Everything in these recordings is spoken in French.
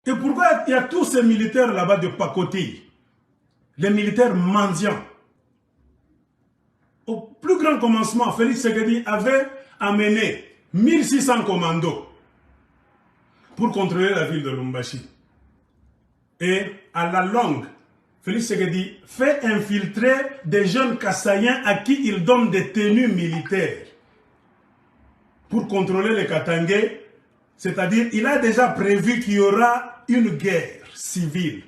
Et pourquoi il y a tous ces militaires là-bas de pacotille? Les militaires mendiants. Au plus grand commencement, Félix Tshisekedi avait amené 1600 commandos pour contrôler la ville de Lubumbashi. Et à la longue, Félix Tshisekedi fait infiltrer des jeunes Kassaïens à qui il donne des tenues militaires pour contrôler les Katangais. C'est-à-dire, il a déjà prévu qu'il y aura une guerre civile.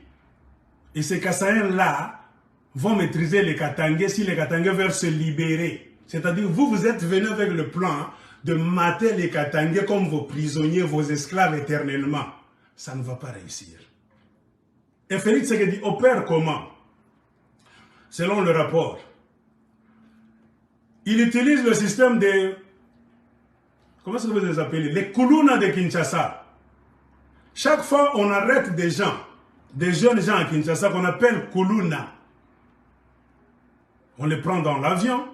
Et ces Kassaïens-là vont maîtriser les Katangais si les Katangais veulent se libérer. C'est-à-dire, vous êtes venus avec le plan de mater les Katangais comme vos prisonniers, vos esclaves éternellement. Ça ne va pas réussir. Et Félix Tshisekedi opère comment? Selon le rapport, il utilise le système de... Comment est-ce que vous les appelez? Les Kuluna de Kinshasa. Chaque fois, on arrête des gens, des jeunes gens à Kinshasa qu'on appelle Kuluna. On les prend dans l'avion,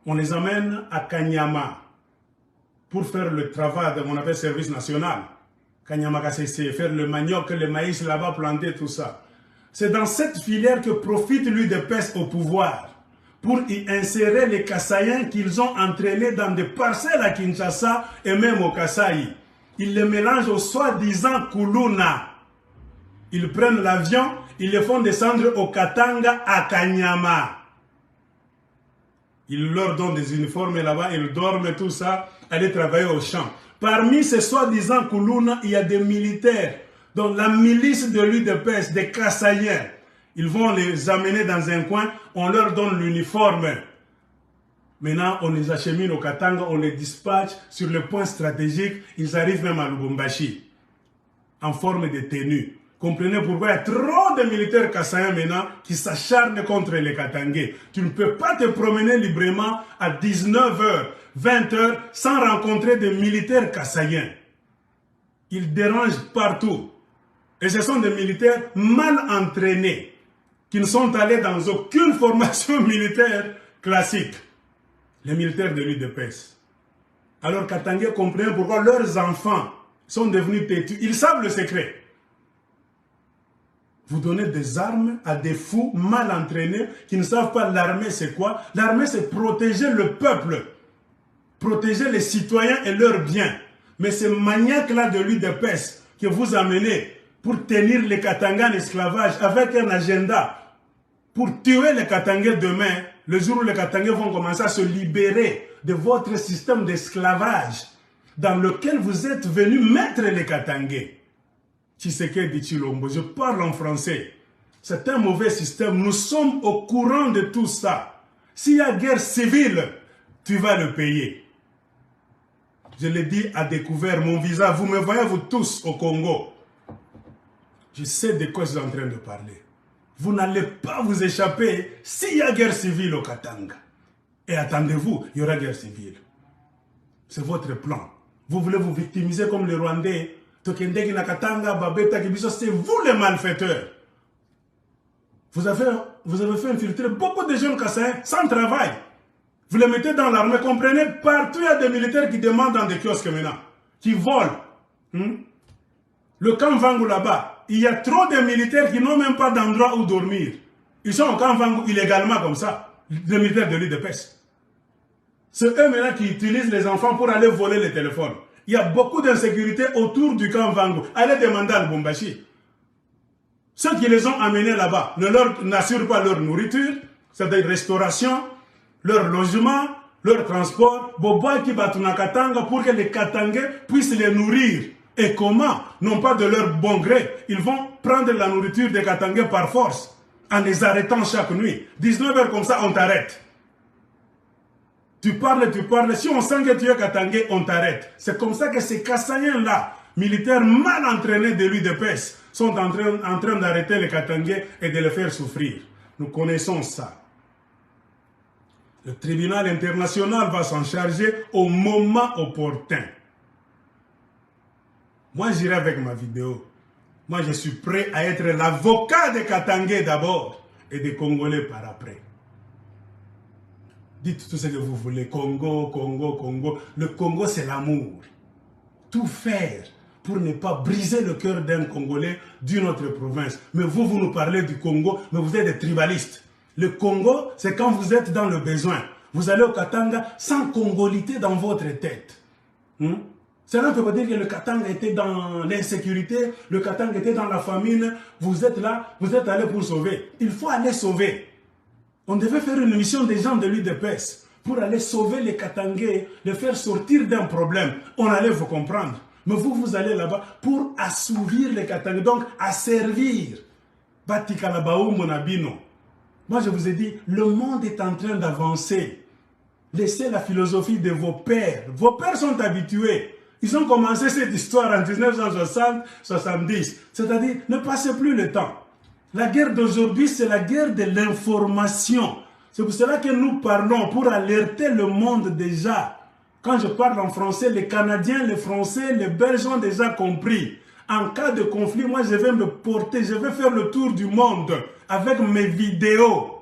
on les amène à Kanyama pour faire le travail de mon appelle service national. Kanyama KCC, faire le manioc, le maïs là-bas, planter, tout ça. C'est dans cette filière que profite lui de PES au pouvoir pour y insérer les Kassaïens qu'ils ont entraînés dans des parcelles à Kinshasa et même au Kasaï. Ils les mélangent au soi-disant Kuluna. Ils prennent l'avion, ils les font descendre au Katanga à Kanyama. Ils leur donnent des uniformes là-bas, ils dorment, tout ça, aller travailler au champ. Parmi ces soi-disant Kuluna, il y a des militaires, dont la milice de l'UDPS, des Kassaïens. Ils vont les amener dans un coin, on leur donne l'uniforme. Maintenant, on les achemine au Katanga, on les dispatche sur le point stratégique, ils arrivent même à Lubumbashi, en forme de tenue. Comprenez pourquoi il y a trop de militaires kassaïens maintenant qui s'acharnent contre les Katangais. Tu ne peux pas te promener librement à 19h, 20h sans rencontrer des militaires kassaïens. Ils dérangent partout. Et ce sont des militaires mal entraînés qui ne sont allés dans aucune formation militaire classique. Les militaires de l'UDPS. Alors Katangais comprennent pourquoi leurs enfants sont devenus têtus. Ils savent le secret. Vous donnez des armes à des fous mal entraînés qui ne savent pas l'armée c'est quoi. L'armée c'est protéger le peuple, protéger les citoyens et leurs biens. Mais ces maniaques-là de l'UDPS que vous amenez pour tenir les Katangais en esclavage avec un agenda pour tuer les Katangais demain, le jour où les Katangais vont commencer à se libérer de votre système d'esclavage dans lequel vous êtes venus mettre les Katangais. Tshisekedi Tshilombo, je parle en français. C'est un mauvais système. Nous sommes au courant de tout ça. S'il y a guerre civile, tu vas le payer. Je l'ai dit à découvert, mon visa. Vous me voyez, vous tous, au Congo. Je sais de quoi je suis en train de parler. Vous n'allez pas vous échapper s'il y a guerre civile au Katanga. Et attendez-vous, il y aura guerre civile. C'est votre plan. Vous voulez vous victimiser comme les Rwandais. C'est vous les malfaiteurs. Vous avez fait infiltrer beaucoup de jeunes Kassaïens sans travail. Vous les mettez dans l'armée, comprenez, partout il y a des militaires qui demandent dans des kiosques maintenant, qui volent. Le camp Vangu là-bas, il y a trop de militaires qui n'ont même pas d'endroit où dormir. Ils sont au camp Vangu illégalement comme ça, les militaires de l'UDPS. C'est eux maintenant qui utilisent les enfants pour aller voler les téléphones. Il y a beaucoup d'insécurité autour du camp Vangu. Allez demander à Lubumbashi. Ceux qui les ont amenés là-bas ne leur n'assurent pas leur nourriture, c'est-à-dire restauration, leur logement, leur transport, Boboa qui battent na Katanga pour que les Katangais puissent les nourrir. Et comment? Non pas de leur bon gré. Ils vont prendre la nourriture des Katangais par force, en les arrêtant chaque nuit. 19h comme ça, on t'arrête. Tu parles. Si on sent que tu es Katangais, on t'arrête. C'est comme ça que ces Kassaïens-là, militaires mal entraînés de l'UDPS, sont en train d'arrêter les Katangais et de les faire souffrir. Nous connaissons ça. Le tribunal international va s'en charger au moment opportun. Moi, j'irai avec ma vidéo. Moi, je suis prêt à être l'avocat des Katangais d'abord et des Congolais par après. Dites tout ce que vous voulez. Congo, Congo, Congo. Le Congo, c'est l'amour. Tout faire pour ne pas briser le cœur d'un Congolais d'une autre province. Mais vous nous parlez du Congo, mais vous êtes des tribalistes. Le Congo, c'est quand vous êtes dans le besoin. Vous allez au Katanga sans congolité dans votre tête. Cela ne peut pas dire que le Katanga était dans l'insécurité, le Katanga était dans la famine. Vous êtes là, vous êtes allé pour sauver. Il faut aller sauver. On devait faire une mission des gens de l'UDPS pour aller sauver les Katangais, les faire sortir d'un problème. On allait vous comprendre. Mais vous allez là-bas pour assouvir les Katangais, donc asservir. Batikalabaou Monabino. Moi, je vous ai dit, le monde est en train d'avancer. Laissez la philosophie de vos pères. Vos pères sont habitués. Ils ont commencé cette histoire en 1960-70. C'est-à-dire, ne passez plus le temps. La guerre d'aujourd'hui, c'est la guerre de l'information. C'est pour cela que nous parlons, pour alerter le monde déjà. Quand je parle en français, les Canadiens, les Français, les Belges ont déjà compris. En cas de conflit, moi, je vais me porter, je vais faire le tour du monde avec mes vidéos.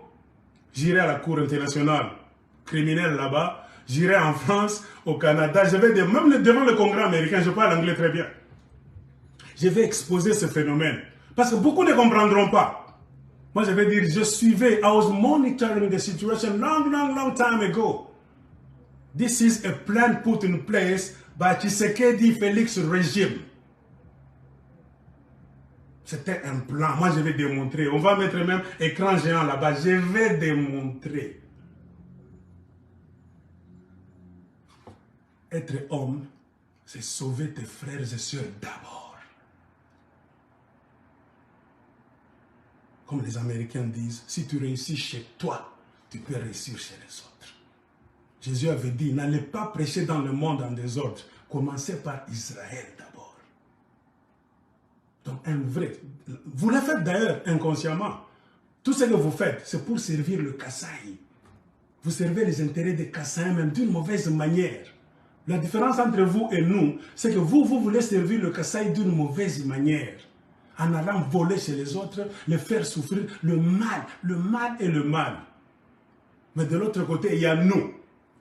J'irai à la Cour internationale criminelle là-bas. J'irai en France, au Canada. Je vais même devant le Congrès américain, je parle anglais très bien. Je vais exposer ce phénomène. Parce que beaucoup ne comprendront pas. Moi, je vais dire, je suivais, I was monitoring the situation long time ago. This is a plan put in place by Tshisekedi Félix régime. C'était un plan. Moi, je vais démontrer. On va mettre même écran géant là-bas. Je vais démontrer. Être homme, c'est sauver tes frères et sœurs d'abord. Comme les Américains disent, si tu réussis chez toi, tu peux réussir chez les autres. Jésus avait dit, n'allez pas prêcher dans le monde en désordre. Commencez par Israël d'abord. Donc un vrai, vous le faites d'ailleurs inconsciemment. Tout ce que vous faites, c'est pour servir le Kasaï. Vous servez les intérêts des Kasaïs même d'une mauvaise manière. La différence entre vous et nous, c'est que vous voulez servir le Kasaï d'une mauvaise manière. En allant voler chez les autres, les faire souffrir le mal et le mal. Mais de l'autre côté, il y a nous.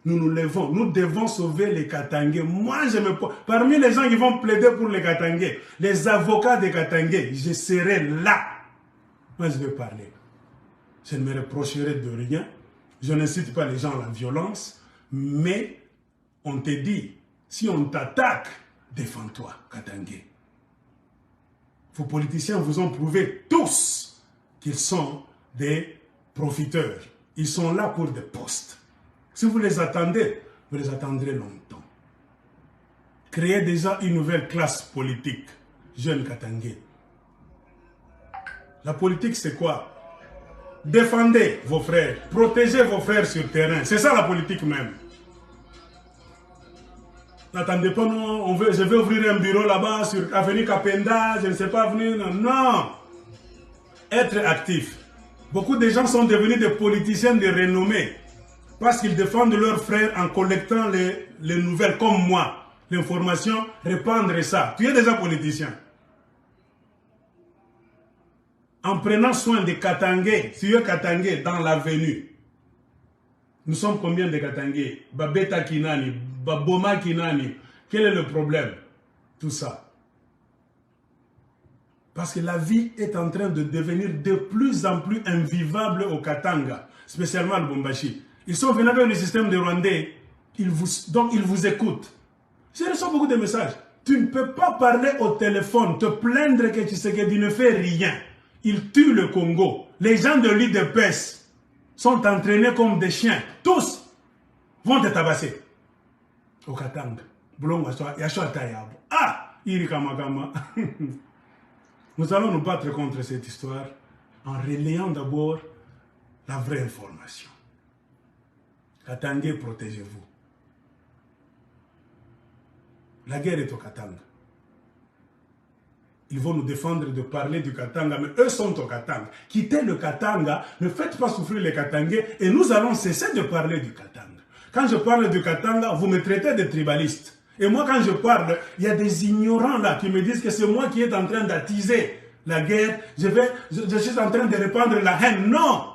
Nous nous levons, nous devons sauver les Katangais. Moi, je me... Parmi les gens qui vont plaider pour les Katangais, les avocats des Katangais, je serai là. Moi, je vais parler. Je ne me reprocherai de rien. Je n'incite pas les gens à la violence. Mais, on te dit, si on t'attaque, défends-toi, Katangais. Vos politiciens vous ont prouvé tous qu'ils sont des profiteurs. Ils sont là pour des postes. Si vous les attendez, vous les attendrez longtemps. Créez déjà une nouvelle classe politique, jeunes Katangais. La politique, c'est quoi? Défendez vos frères, protégez vos frères sur le terrain. C'est ça la politique même. N'attendez pas, non, je vais ouvrir un bureau là-bas sur Avenue Kapenda, je ne sais pas venir. Non. Être actif. Beaucoup de gens sont devenus des politiciens de renommée. Parce qu'ils défendent leurs frères en collectant les nouvelles comme moi. L'information, répandre ça. Tu es déjà politicien. En prenant soin des Katangais, si tu es Katangais dans l'avenue, nous sommes combien de Katangais? Babeta Kinani, Baboma Kinani. Quel est le problème? Tout ça. Parce que la vie est en train de devenir de plus en plus invivable au Katanga, spécialement à Lubumbashi. Ils sont venus avec le système de Rwandais, donc ils vous écoutent. Je reçois beaucoup de messages. Tu ne peux pas parler au téléphone, te plaindre que Tshisekedi ne fait rien. Il tue le Congo. Les gens de l'UDPS sont entraînés comme des chiens. Tous vont te tabasser. Au Katanga. Ah, Irikamakama. Nous allons nous battre contre cette histoire en relayant d'abord la vraie information. Katangais, protégez-vous. La guerre est au Katanga. Ils vont nous défendre de parler du Katanga, mais eux sont au Katanga. Quittez le Katanga, ne faites pas souffrir les Katangais et nous allons cesser de parler du Katanga. Quand je parle du Katanga, vous me traitez de tribaliste. Et moi, quand je parle, il y a des ignorants là qui me disent que c'est moi qui est en train d'attiser la guerre. Je suis en train de répandre la haine. Non!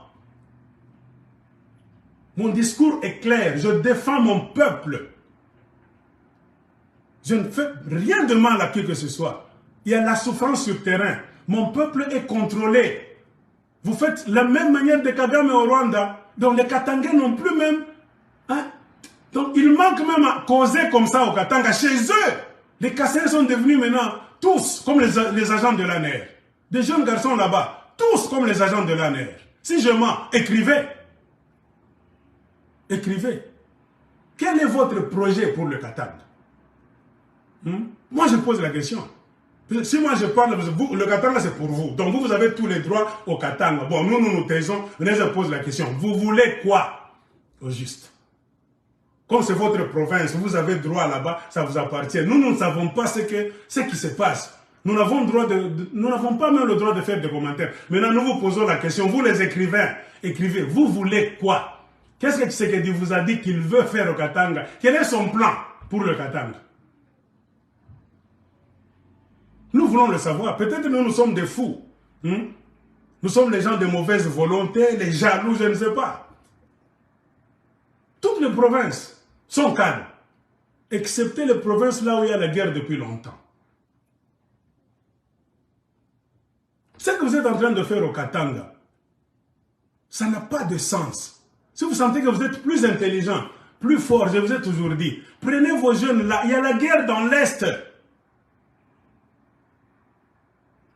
Mon discours est clair. Je défends mon peuple. Je ne fais rien de mal à qui que ce soit. Il y a la souffrance sur terrain. Mon peuple est contrôlé. Vous faites la même manière de Kagame au Rwanda. Donc les Katangais n'ont plus même... Hein? Donc il manque même à causer comme ça au Katanga. Chez eux, les Kassaïens sont devenus maintenant tous comme les agents de l'ANR. Des jeunes garçons là-bas, tous comme les agents de l'ANR. Si je mens, écrivez. Écrivez. Quel est votre projet pour le Katanga? Moi, je pose la question. Si moi je parle, vous, le Katanga c'est pour vous. Donc vous avez tous les droits au Katanga. Bon, nous nous taisons, mais je pose la question. Vous voulez quoi au juste? Comme c'est votre province, vous avez droit là-bas, ça vous appartient. Nous ne savons pas ce qui se passe. Nous n'avons pas même le droit de faire des commentaires. Maintenant, nous vous posons la question. Vous les écrivains, écrivez. Vous voulez quoi? Qu'est-ce que Tshisekedi vous a dit qu'il veut faire au Katanga? Quel est son plan pour le Katanga? Nous voulons le savoir. Peut-être que nous sommes des fous. Nous sommes les gens de mauvaise volonté, les jaloux, je ne sais pas. Toutes les provinces sont calmes, excepté les provinces là où il y a la guerre depuis longtemps. Ce que vous êtes en train de faire au Katanga, ça n'a pas de sens. Si vous sentez que vous êtes plus intelligent, plus fort, je vous ai toujours dit, prenez vos jeunes là, il y a la guerre dans l'Est.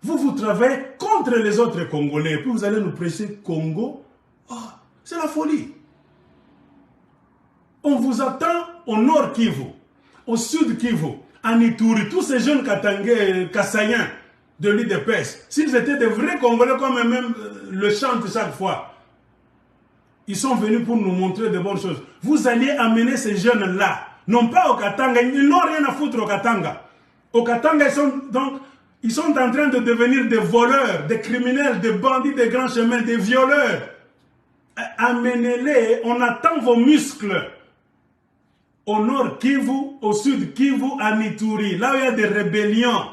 Vous travaillez contre les autres Congolais, et puis vous allez nous prêcher Congo. Oh, c'est la folie. On vous attend au nord Kivu, au sud Kivu, à Ituri, tous ces jeunes Katangais, Kassaïens de l'UDPS, s'ils étaient des vrais Congolais comme eux-mêmes le chantent chaque fois, ils sont venus pour nous montrer de bonnes choses. Vous alliez amener ces jeunes-là, non pas au Katanga, ils n'ont rien à foutre au Katanga. Au Katanga, ils sont en train de devenir des voleurs, des criminels, des bandits des grands chemins, des violeurs. Amenez-les, on attend vos muscles. Au nord Kivu, au sud Kivu, à Ituri, là où il y a des rébellions.